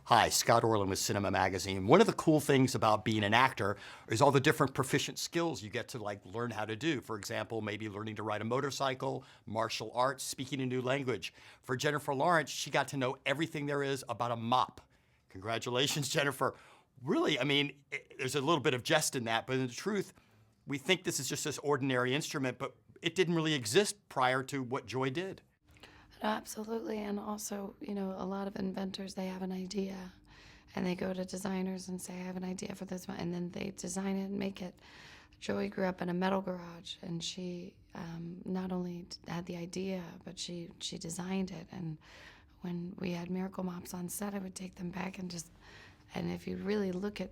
Hi, Scott Orland with CINEMA-Magazin. One of the cool things about being an actor is all the different proficient skills you get to learn how to do. For example, maybe learning to ride a motorcycle, martial arts, speaking a new language. For Jennifer Lawrence, she got to know everything there is about a mop. Congratulations, Jennifer. Really, there's a little bit of jest in that, but in the truth, we think this is just this ordinary instrument, but it didn't really exist prior to what Joy did. Absolutely, and also, a lot of inventors, they have an idea, and they go to designers and say, I have an idea for this one, and then they design it and make it. Joy grew up in a metal garage, and she not only had the idea, but she designed it, and when we had Miracle Mops on set, I would take them back and if you really look at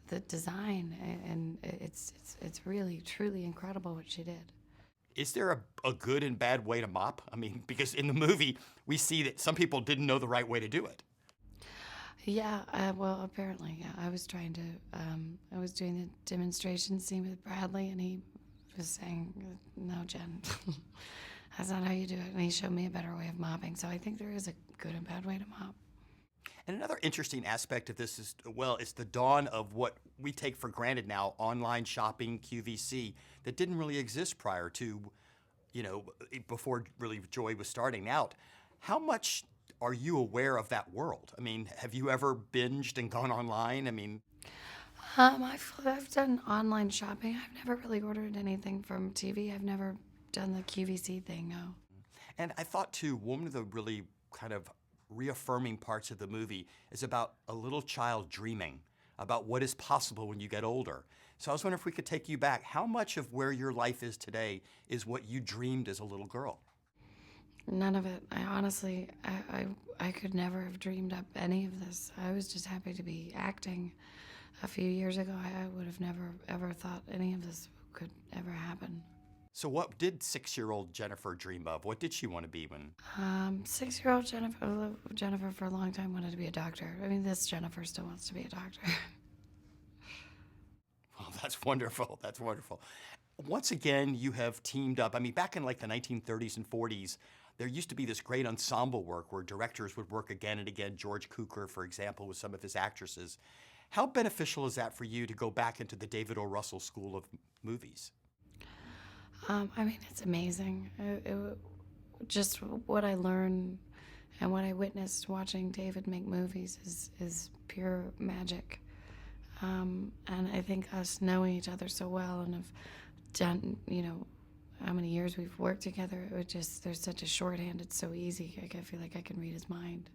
the design, and it's really, truly incredible what she did. Is there a good and bad way to mop? Because in the movie, we see that some people didn't know the right way to do it. Yeah, well, apparently, yeah. I was doing the demonstration scene with Bradley, and he was saying, no, Jen, that's not how you do it. And he showed me a better way of mopping. So I think there is a good and bad way to mop. And another interesting aspect of this is, it's the dawn of what we take for granted now, online shopping, QVC, that didn't really exist prior to, before really Joy was starting out. How much are you aware of that world? Have you ever binged and gone online? I've done online shopping. I've never really ordered anything from TV. I've never done the QVC thing, no. And I thought, too, one of the really kind of reaffirming parts of the movie is about a little child dreaming about what is possible when you get older. So I was wondering if we could take you back. How much of where your life is today is what you dreamed as a little girl? None of it. I could never have dreamed up any of this. I was just happy to be acting. A few years ago, I would have never, ever thought any of this could ever happen. So what did 6-year-old Jennifer dream of? What did she want to be when? 6-year-old Jennifer for a long time wanted to be a doctor. This Jennifer still wants to be a doctor. Well, that's wonderful. That's wonderful. Once again, you have teamed up. Back in the 1930s and 40s, there used to be this great ensemble work where directors would work again and again. George Cukor, for example, with some of his actresses. How beneficial is that for you to go back into the David O. Russell School of movies? It's amazing. Just what I learned and what I witnessed watching David make movies is pure magic. And I think us knowing each other so well and have done, how many years we've worked together, there's such a shorthand, it's so easy. I feel like I can read his mind.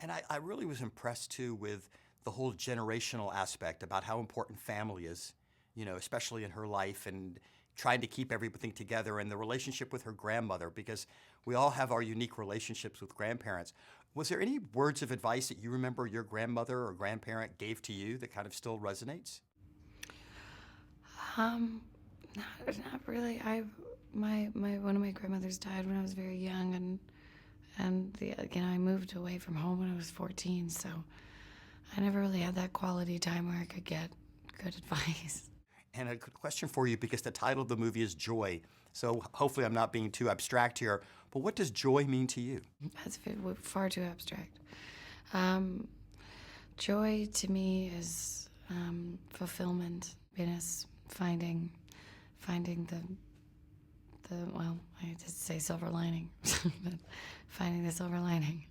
And I really was impressed, too, with the whole generational aspect about how important family is, especially in her life, and trying to keep everything together, and the relationship with her grandmother, because we all have our unique relationships with grandparents. Was there any words of advice that you remember your grandmother or grandparent gave to you that kind of still resonates? Not really. One of my grandmothers died when I was very young, and I moved away from home when I was 14, so I never really had that quality time where I could get good advice. And a question for you, because the title of the movie is Joy, so hopefully I'm not being too abstract here, but what does joy mean to you? That's far too abstract. Joy to me is fulfillment, happiness, finding the well, I hate to say silver lining, but finding the silver lining.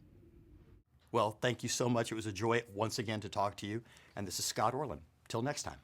Well, thank you so much. It was a joy once again to talk to you, and this is Scott Orland. Till next time.